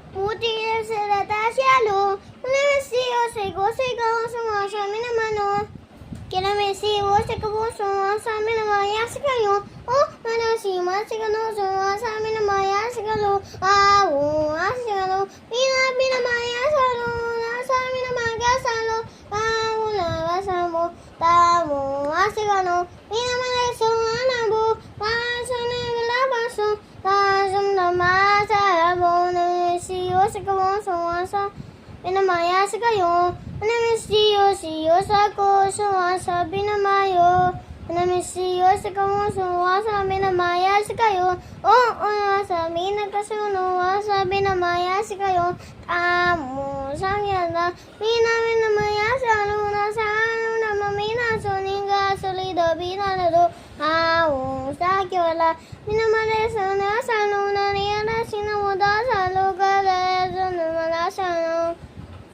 Buti na sila tasyalo. Unamisiyo sigaw sumasami naman o. Kinamisiyo sigaw sumasami naman yasi kayo. Oh, manasima sigano sumasami naman yasi kayo. Awo, asigano. Pinamaya salo. Nasami naman gasalo. Awo na gasamo. Tamo, asigano. Pinamalaso anabo. Pasano labaso. Pasum namasa abo na siyo sigaw sumasa. Pinamaya sa kayo. Anamisiyo sa ko sumasa pinamayo. Anamisiyo sa kayo sumasa pinamaya sa kayo. Sa minagkasuno sa pinamaya sa kayo. Tamo sang yada. Pinamaya sa luna sa luna mamina soninga solido binalado. Sa kyola. Pinamaya sa luna sa luna niya na sinamuda sa